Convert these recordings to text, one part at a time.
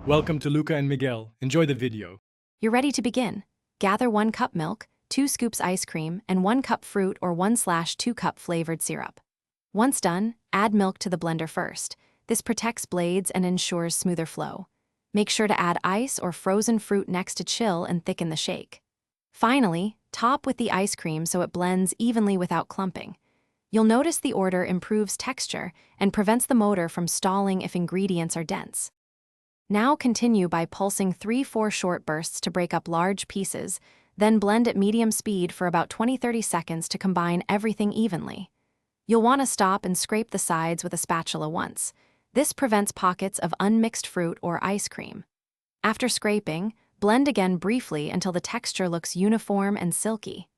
Welcome to Luca and Miguel. Enjoy the video. You're ready to begin. Gather 1 cup milk, 2 scoops ice cream, and 1 cup fruit or 1/2 cup flavored syrup. Once done, add milk to the blender first. This protects blades and ensures smoother flow. Make sure to add ice or frozen fruit next to chill and thicken the shake. Finally, top with the ice cream so it blends evenly without clumping. You'll notice the order improves texture and prevents the motor from stalling if ingredients are dense. Now continue by pulsing 3-4 short bursts to break up large pieces, then blend at medium speed for about 20-30 seconds to combine everything evenly. You'll want to stop and scrape the sides with a spatula once. This prevents pockets of unmixed fruit or ice cream. After scraping, blend again briefly until the texture looks uniform and silky.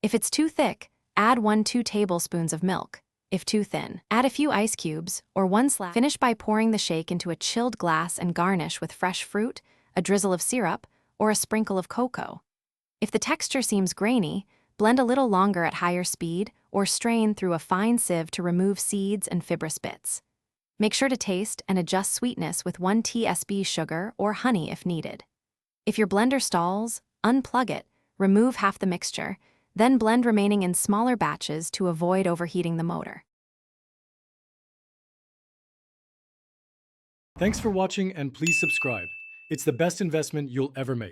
If it's too thick, add 1-2 tablespoons of milk. If too thin, add a few ice cubes or 1 slash. Finish by pouring the shake into a chilled glass and garnish with fresh fruit, a drizzle of syrup, or a sprinkle of cocoa. If the texture seems grainy, blend a little longer at higher speed or strain through a fine sieve to remove seeds and fibrous bits. Make sure to taste and adjust sweetness with 1 tsp sugar or honey if needed. If your blender stalls, unplug it, remove half the mixture, then blend remaining in smaller batches to avoid overheating the motor. Thanks for watching and please subscribe. It's the best investment you'll ever make.